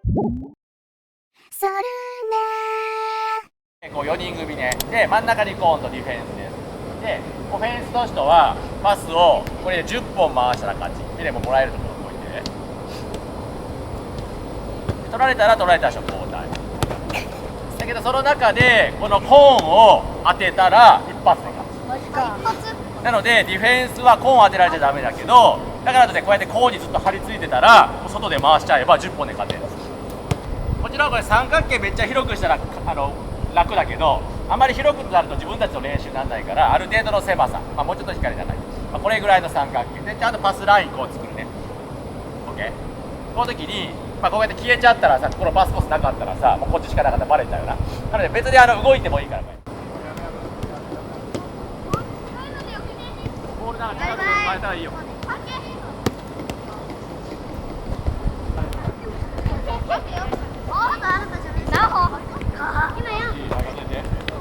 それこう4人組ね。で、真ん中にコーンとディフェンスです。で、オフェンスの人はパスをこれで10本回したら勝ち。ミレももらえるところを置いて。取られたら取られた人交代。だけどその中でこのコーンを当てたら一発で勝ち。なのでディフェンスはコーンを当てられちゃダメだけど、だから後でこうやってコーンにずっと張り付いてたら外で回しちゃえば10本で勝てる。もちろんこれ三角形めっちゃ広くしたら楽だけど、あまり広くなると自分たちの練習にならないから、ある程度の狭さ、もうちょっと光じゃない、これぐらいの三角形でちゃんとパスラインこう作るね。 OK。 この時に、こうやって消えちゃったらさ、このパスコースなかったらさ、もうこっちしかなかったらバレちゃうよな。なので別に動いてもいいからこれボールなんか近くに変えたらいいよ。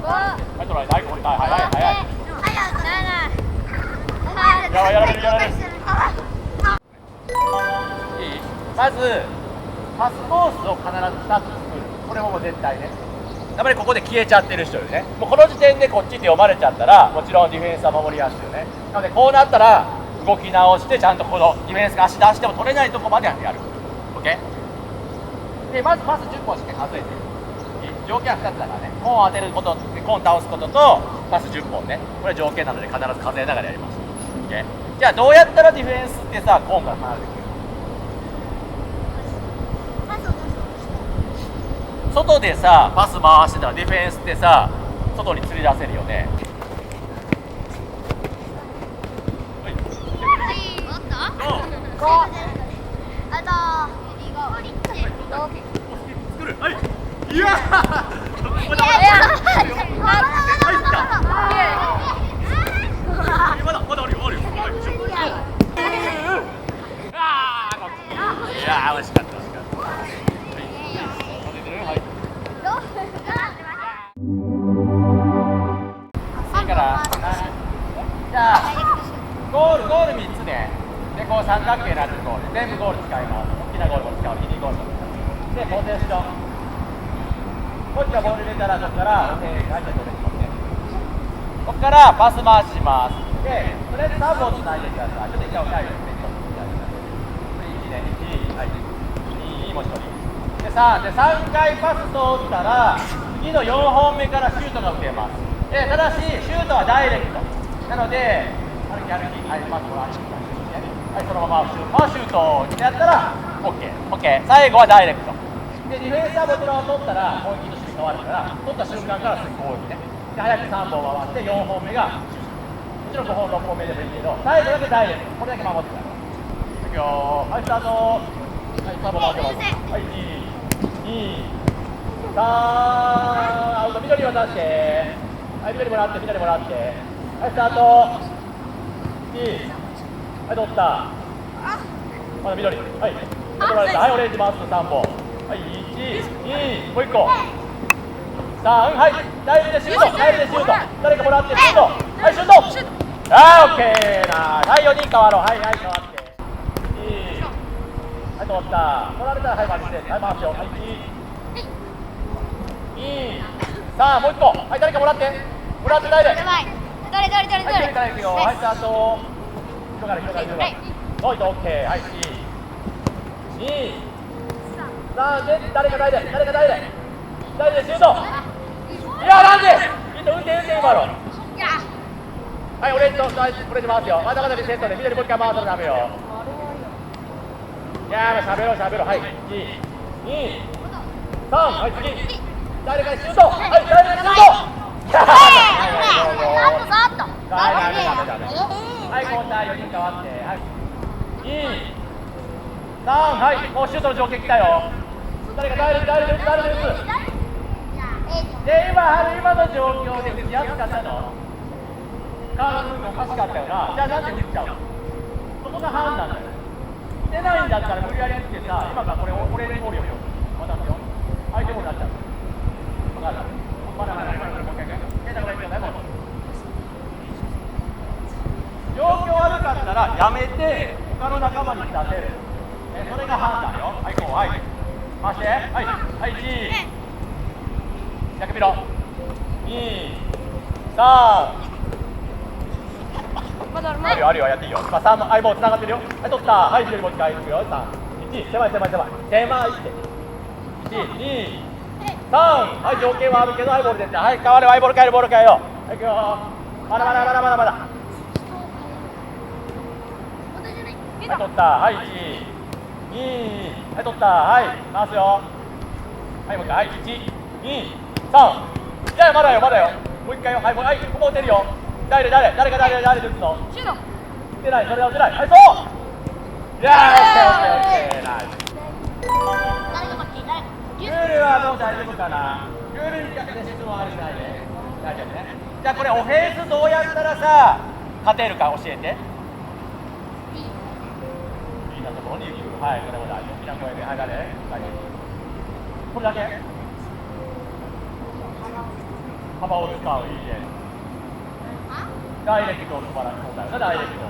はい、トライ、はい、早い。やられる。いい？まず、パスコースを必ず2つ作る。これももう絶対ね。やっぱりここで消えちゃってる人よね。もうこの時点でこっちって読まれちゃったら、もちろんディフェンスは守りやすいよね。なので、こうなったら、動き直して、ちゃんとこのディフェンスが足出しても取れないとこまでやる。OK？ で、まずパス10本しか数えてる。条件は2つだからね。コーンを当てること、コーン倒すこととパス10本ね。これ条件なので必ず数えながらやります。OK？ じゃあどうやったらディフェンスってさ、コーンから離れてくる？外でさ、パス回してたらディフェンスってさ、外に釣り出せるよね。はい。作る。はい。いやまだあるよ。いや惜しかった。いいから。じゃあゴール3つね。でこう三角形になってるゴール、全部ゴール使います。大きなゴールも使う、ミニゴールも使う。でポゼッション、こっちがボール入れたら、ここから入って取れてますね。ここからパス回しします。でとりあえず3本つないでください。ちょっと一回おかえりですね。1ね、1、はい、2、もう1人で3で、3回パス通ったら次の4本目からシュートが打てます。でただしシュートはダイレクトなので、歩き、はい、パスもらって、はい、そのままシュートにやったら OK、最後はダイレクトで、ディフェンスはもちろん取ったら攻撃の守備変わるから、取った瞬間からすぐ攻撃ね。で早く3本回って4本目が、もちろん5本6本目でもいいけど、最後だけダイレクト、これだけ守ってください。いくよー、はい、スタート。はい、3本回ってます。はい、1、2、3、アウト、緑渡して、はい、緑もらって、はい、スタート。2、はい、取った。まだ緑、はい、取られた。はい、オレンジ回す3本。はい、1、2、もう1個。3、はい、ダイブでシュート、誰かもらってシュート。はい、シュート。オッケーな。はい、4人変わろう。はい、変わって。1、はい、取った。取られたら、はい、回して。はい、回しよう。はい、1、2、3、もう1個。はい、誰かもらって。誰で。はい、誰からいくよ。はい、スタート。広がる。どいて OK。はい、1、2、3で、誰か誰でシュート。いや、なんで運転今の。はい、オレンジ回すよ。真ん中でセットで、緑もう一回回したらダメよ。いやー、しゃべろう。はい、1、2、3、はい、次。誰かシュート。はい、誰かシュート。はい、交代、4人変わって。はい、2、3、はい、もうシュートの条件来たよ。誰で打つ。で、今の状況で打ちやすかったの？カードおかしかったよな。じゃあなんで打っちゃうの？そこが判断だよ。打てないんだったら無理やり打ってさ、今からこれ俺にボールよ。渡すよ。相手ボールになっちゃう。分かる？まだもう一回ね。状況悪かったらやめて他の仲間に出せる。それが判断よ。はい、こう、はい。回して、はい、はい、1、逆見ろ、2、3、あるよ、あるよ、やっていいよ。まあ、3も、はい、もう繋がってるよ。はい、取った。はい、左も使い、いくよ。3、1、狭い、狭い、狭い。狭いって。1、2、3。はい、条件はあるけど、はい、ボール出た。はい、変わる、はい、ボール変える、ボール変えよう。はい、いくよ。まだまだまだまだまだ。はい、取った。はい、1、2、はい、取った。はい、回すよ。はい、もう一回。はい、1、2、3。じゃあ、まだよ、まだよ。もう一回よ。はい、もう、はい、ここ打てるよ。誰が誰で打つの？シュート。打てない、それは打てない。はい、そう。いやー、オッケー、オッケー、オッケー、ナイス。ルールはもう大丈夫かな。ルールに関して質問あるしないで。大丈夫ね。じゃあこれオフェンスどうやったらさ勝てるか教えて。いいなところに行く。はい、これも大丈夫。みんな声で、はい、誰？これだけ。幅を使う、いいね。ダイレクトを素晴らしいそうだよな、ダイレクト。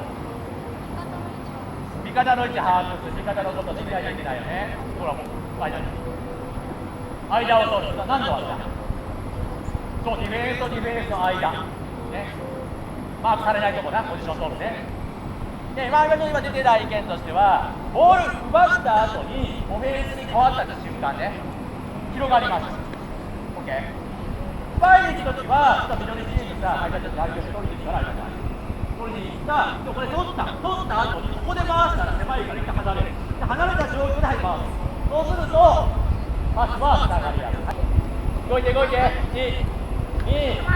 味方の位置把握する、味方のことできないといけないよね。ほらもう、間を通る。何度間？そう、ディフェンスとディフェンスの間。ね。マークされないとこな、ポジション取るね。で、今出てた意見としては、ボール奪った後に、オフェンスに変わった瞬間ね、広がります。OK。奪いに行くときは、ちょっと緑チームさ、相手たち相手を取りに行くから、取りに行った、これ取った後に、ここで回したら狭いから一回離れる。離れた状況で回す。そうすると、パスはつながりやすい。動いて、1、2、3、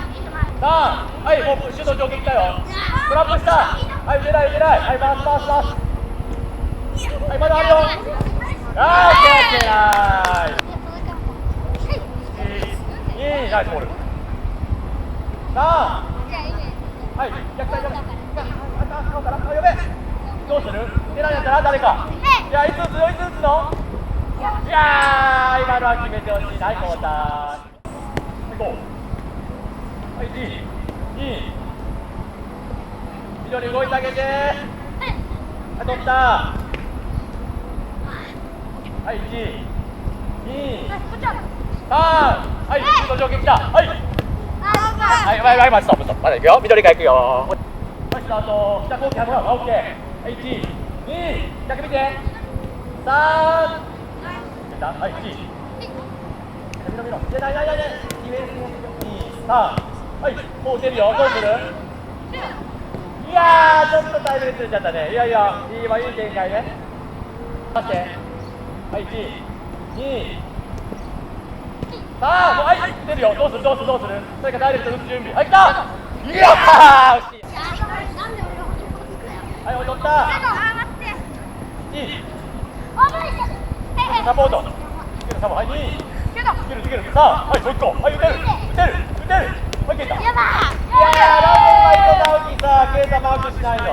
はい、もうシュート上下来たよ。トラップした。はい、出ない。はい、回す。はい、まだあるよ。あー、オッケー、ナイス。ナイスボール。3、はい、逆サイド。呼べ。どうする？出ないやったら誰か。いや、いつ打つの？いやー、今のは決めてほしい。はい、交代。行こう。はい、1、2、緑動いてあげて。はい、取った。はい、1、2、3、はい、シュート上下来た。はい。はい、ストップ。まだ行くよ。緑が行くよ。はい、スタート。下後期はもらう。オッケー。はい、1、2、逆見て。3、はい、1。見ろ。出ない。ディフェンス2、3。はい、もう出るよ。どうする？いやー、ちょっとタイムについちゃったね。いい展開ね。待って。はい、1、2、さあ、もう、はい、出るよ。どうする？それからダイレクト打つ準備。はい、来た。いやー、惜しい。はい、取った。いい。サポート。はい、2。つける。さあ、はい、もう1個。はい、打てる。はい、ケイタ。いやー、なんで今、糸直樹さ、ケイタマークしないの。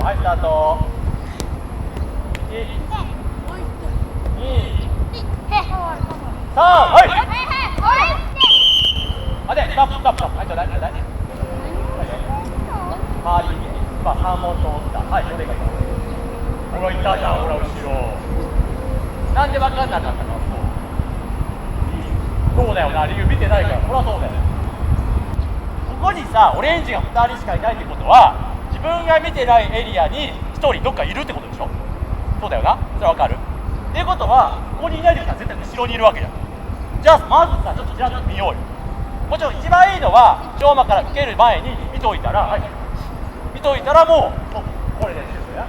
はい、スタート。1、2、3、はい。待て、ストップ。はい、ちょうだい。周りに、今、3本通った。はい、どれがいいか。ほら、いたじゃん、ほら、後ろ。なんで分かんなかったの？そうだよな、理由見てないから。ほら、そうだよ。ここにさ、オレンジが2人しかいないってことは、自分が見てないエリアに1人どっかいるってことでしょ？そうだよな、それ分かる？っていうことは、ここにいないで絶対後ろにいるわけじゃん。じゃあ、まずさ、ちょっとちらっと見ようよ。もちろん一番いいのは、長馬から受ける前に見といたら、もうこれでシュートや。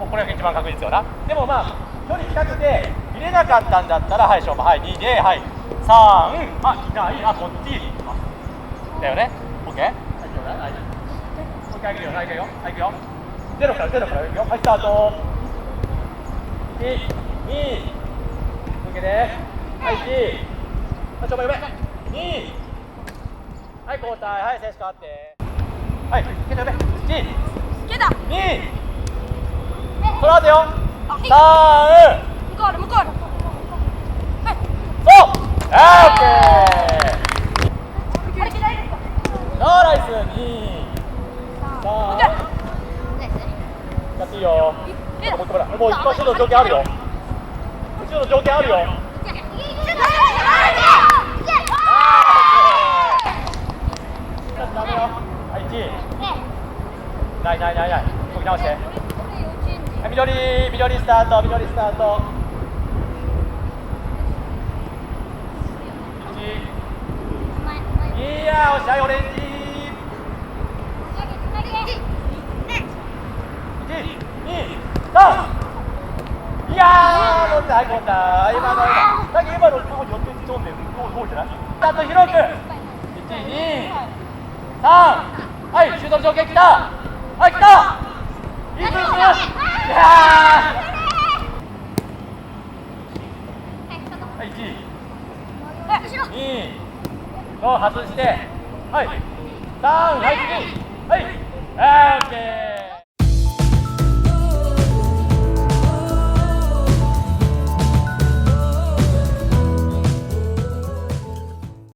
もうこれが一番確実よな。でもまあ、距離近くて見れなかったんだったら、はい、勝負、はい、2で、はい、3、いない、こっち。だよね、OK？ はい、ちょうだい。はい。もう一回行くよ、はい、行くよ。ゼロから行くよ。はい、スタート。1、2、続けて。はい、1、はい、ちょ、呼べ。2、はい、交代。はい、選手変わって。はい、ケイタ呼べ。1、2、その後よ。3、向こう。はい。そう。オッケー。ナイス。2、3。やっていいよ。もう一個だ。もう一個シュートの条件あるよ。シュートの条件あるよ。ダメよ。はい、1。ないないないない。動き直して。はい、緑スタート、緑スタート。1。いやー、おしゃい、オレンジ。1、2、3。いやー、乗った、今の顔に寄ってちょんで、どうじゃない？スタート広く。1、2、3。はい、シュートの条件来た。はい、来た。いやはい、1、2、5、外して、はい、3、はい、次、はい、オッケー。